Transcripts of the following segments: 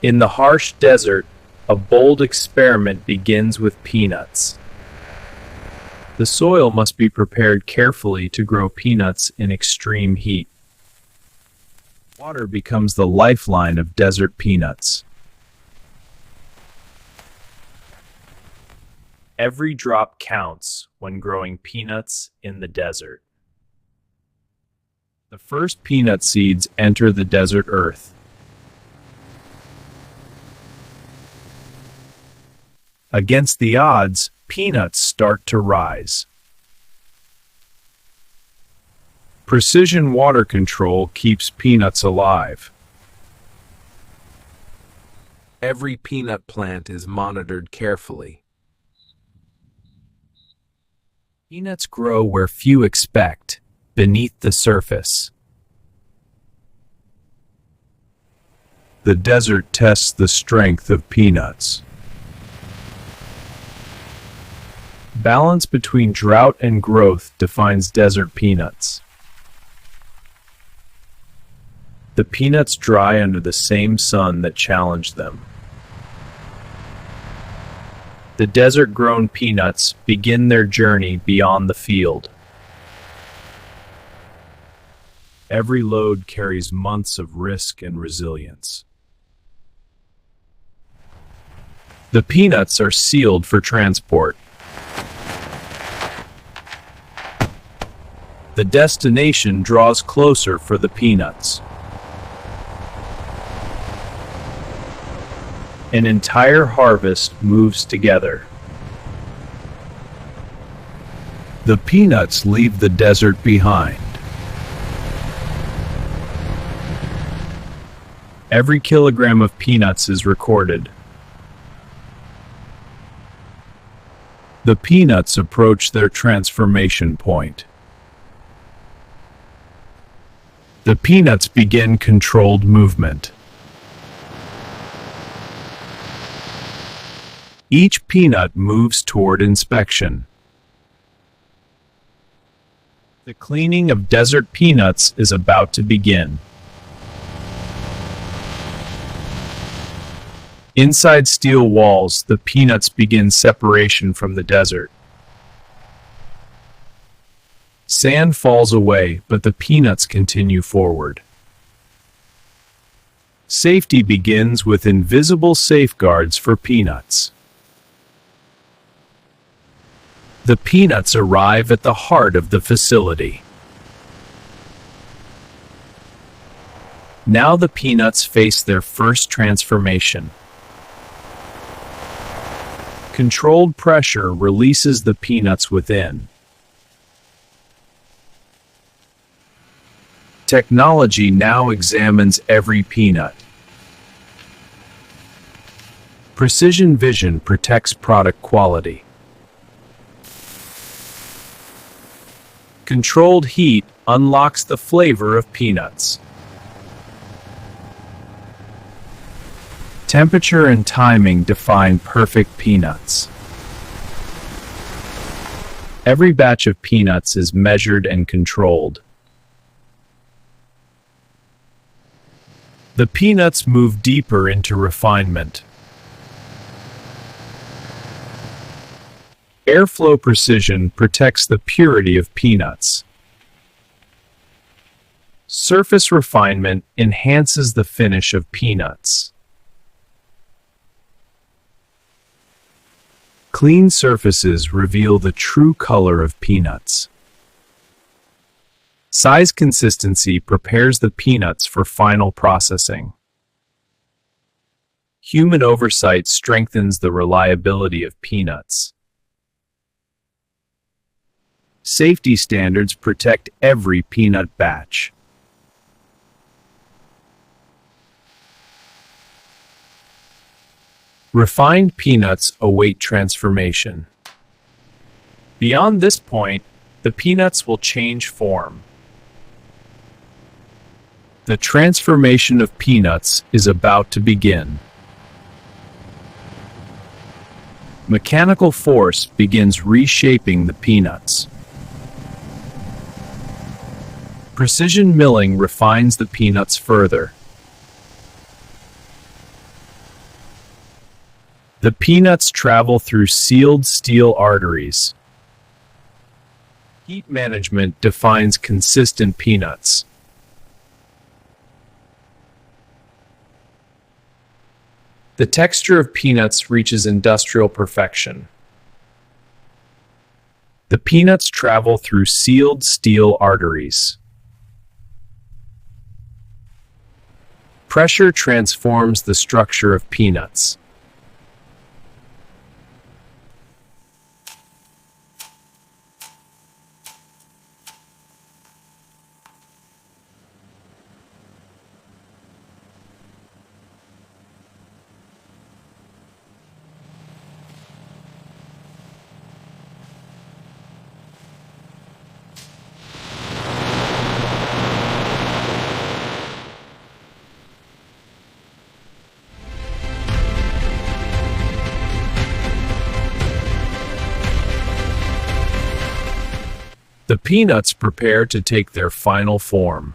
In the harsh desert, a bold experiment begins with peanuts. The soil must be prepared carefully to grow peanuts in extreme heat. Water becomes the lifeline of desert peanuts. Every drop counts when growing peanuts in the desert. The first peanut seeds enter the desert earth. Against the odds, peanuts start to rise. Precision water control keeps peanuts alive. Every peanut plant is monitored carefully. Peanuts grow where few expect, beneath the surface. The desert tests the strength of peanuts. Balance between drought and growth defines desert peanuts. The peanuts dry under the same sun that challenged them. The desert-grown peanuts begin their journey beyond the field. Every load carries months of risk and resilience. The peanuts are sealed for transport. The destination draws closer for the peanuts. An entire harvest moves together. The peanuts leave the desert behind. Every kilogram of peanuts is recorded. The peanuts approach their transformation point. The peanuts begin controlled movement. Each peanut moves toward inspection. The cleaning of desert peanuts is about to begin. Inside steel walls, the peanuts begin separation from the desert. Sand falls away, but the peanuts continue forward. Safety begins with invisible safeguards for peanuts. The peanuts arrive at the heart of the facility. Now the peanuts face their first transformation. Controlled pressure releases the peanuts within. Technology now examines every peanut. Precision vision protects product quality. Controlled heat unlocks the flavor of peanuts. Temperature and timing define perfect peanuts. Every batch of peanuts is measured and controlled. The peanuts move deeper into refinement. Airflow precision protects the purity of peanuts. Surface refinement enhances the finish of peanuts. Clean surfaces reveal the true color of peanuts. Size consistency prepares the peanuts for final processing. Human oversight strengthens the reliability of peanuts. Safety standards protect every peanut batch. Refined peanuts await transformation. Beyond this point, the peanuts will change form. The transformation of peanuts is about to begin. Mechanical force begins reshaping the peanuts. Precision milling refines the peanuts further. The peanuts travel through sealed steel arteries. Heat management defines consistent peanuts. The texture of peanuts reaches industrial perfection. The peanuts travel through sealed steel arteries. Pressure transforms the structure of peanuts. The peanuts prepare to take their final form.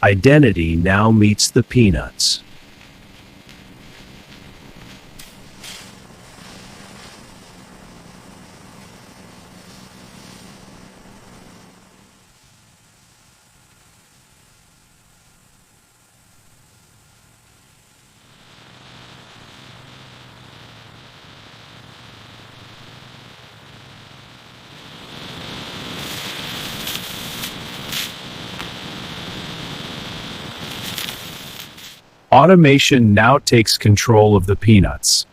Identity now meets the peanuts. Automation now takes control of the peanuts.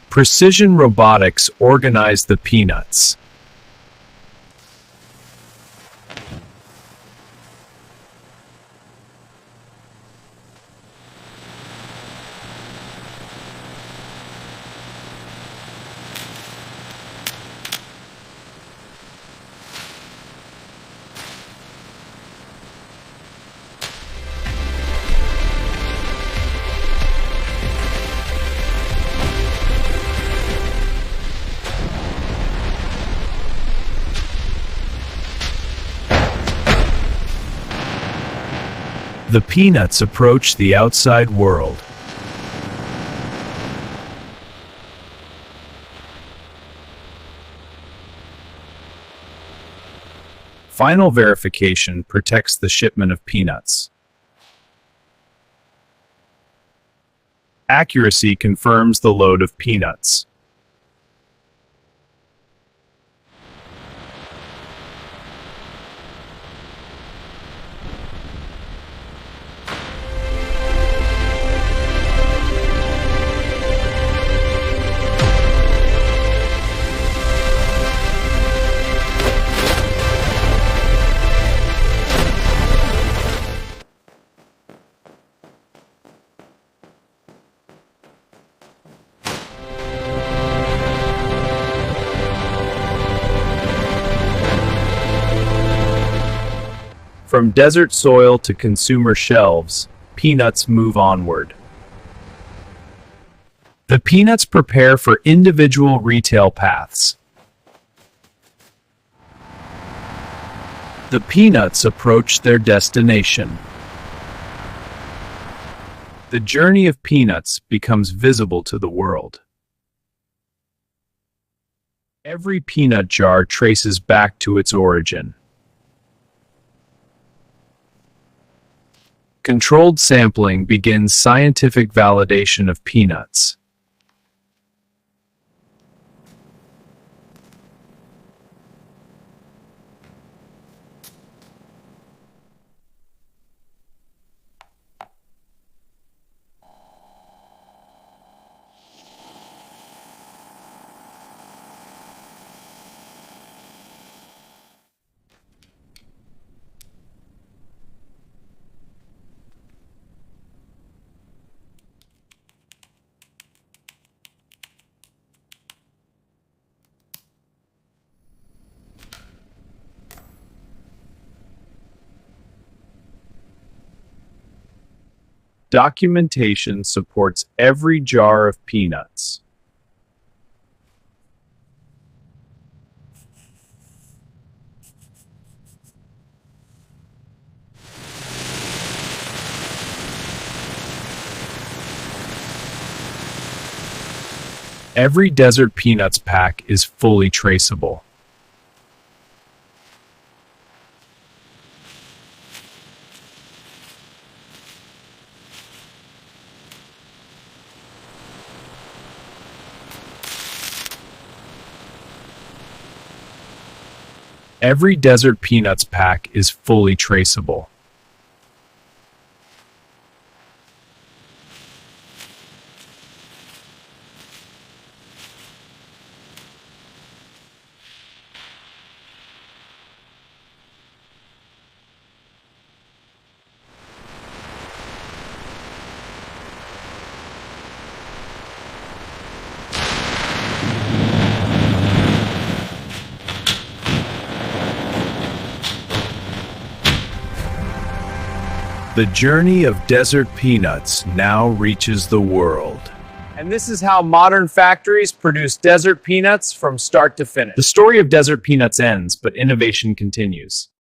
Precision robotics organize the peanuts. The peanuts approach the outside world. Final verification protects the shipment of peanuts. Accuracy confirms the load of peanuts. From desert soil to consumer shelves, peanuts move onward. The peanuts prepare for individual retail paths. The peanuts approach their destination. The journey of peanuts becomes visible to the world. Every peanut jar traces back to its origin. Controlled sampling begins scientific validation of peanuts. Documentation supports every jar of peanuts. Every desert peanuts pack is fully traceable. Every desert peanuts pack is fully traceable. The journey of desert peanuts now reaches the world. And this is how modern factories produce desert peanuts from start to finish. The story of desert peanuts ends, but innovation continues.